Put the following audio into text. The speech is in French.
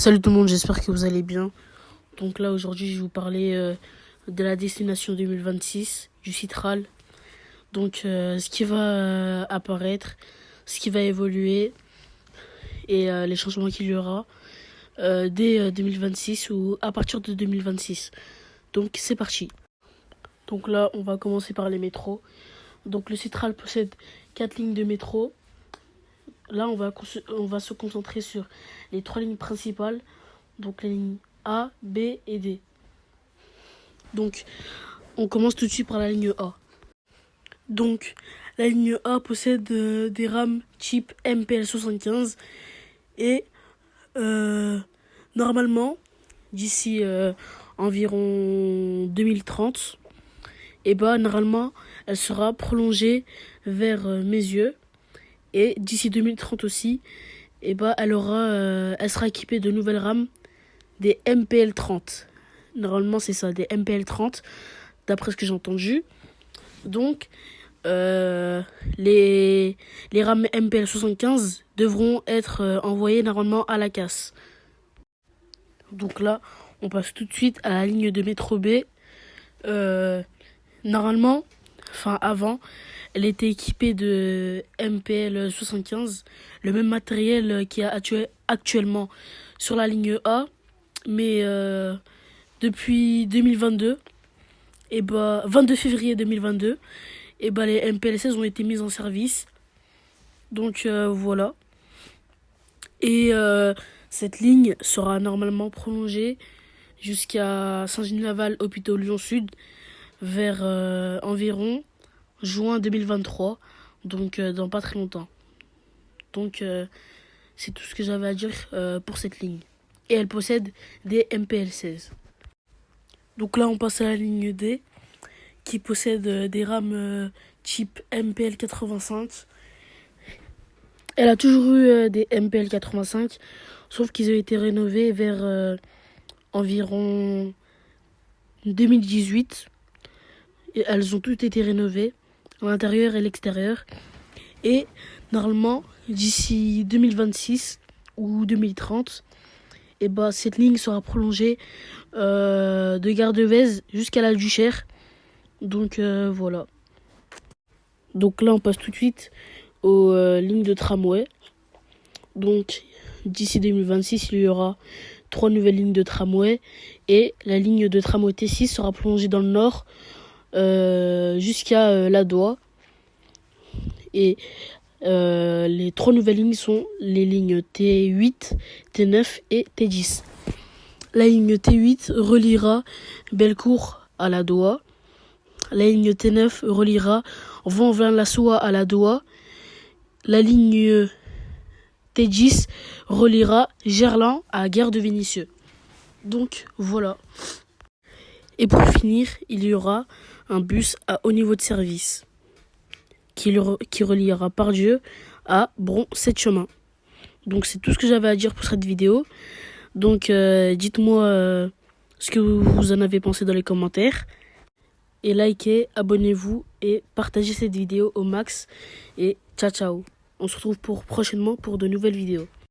Salut tout le monde, j'espère que vous allez bien. Donc là aujourd'hui je vais vous parler de la destination 2026 du Citral. Donc ce qui va apparaître, ce qui va évoluer et les changements qu'il y aura dès 2026 ou à partir de 2026. Donc c'est parti. Donc là on va commencer par les métros. Donc le Citral possède 4 lignes de métro. Là on va se concentrer sur les 3 lignes principales. Donc les lignes A, B et D. Donc on commence tout de suite par la ligne A. Donc la ligne A possède des rames type MPL75 et normalement d'ici environ 2030, et normalement elle sera prolongée vers Meyzieu, et d'ici 2030 aussi, elle sera équipée de nouvelles rames, des MPL30. Normalement, c'est ça, des MPL30, d'après ce que j'ai entendu. Donc, les rames MPL75 devront être envoyées normalement à la casse. Donc là, on passe tout de suite à la ligne de métro B. Normalement, avant, elle était équipée de MPL75, le même matériel qu'il y a actuellement sur la ligne A. Mais depuis 2022, 22 février 2022, les MPL16 ont été mises en service. Donc voilà. Et cette ligne sera normalement prolongée jusqu'à Saint-Genis-Laval, hôpital Lyon Sud, vers environ juin 2023. Donc dans pas très longtemps. Donc c'est tout ce que j'avais à dire pour cette ligne. Et elle possède des MPL16. Donc là, on passe à la ligne D, qui possède des rames type MPL85. Elle a toujours eu des MPL85, sauf qu'ils ont été rénovés vers environ 2018. Et elles ont toutes été rénovées, à l'intérieur et à l'extérieur. Et normalement, d'ici 2026 ou 2030, cette ligne sera prolongée de Gare de Vèze jusqu'à la Duchère. Donc voilà. Donc là on passe tout de suite aux lignes de tramway. Donc d'ici 2026 il y aura 3 nouvelles lignes de tramway. Et la ligne de tramway T6 sera prolongée dans le nord jusqu'à Ladois. Et les 3 nouvelles lignes sont les lignes T8, T9 et T10. La ligne T8 reliera Bellecour à Ladois. La ligne T9 reliera Vanves-la-Soie à Ladois. La ligne T10 reliera Gerland à Gare de Vénissieux. Donc voilà. Et pour finir, il y aura un bus à haut niveau de service qui reliera Pardieu à Bron-7 Chemins. Donc c'est tout ce que j'avais à dire pour cette vidéo. Donc dites-moi ce que vous en avez pensé dans les commentaires. Et likez, abonnez-vous et partagez cette vidéo au max. Et ciao ciao. On se retrouve prochainement pour de nouvelles vidéos.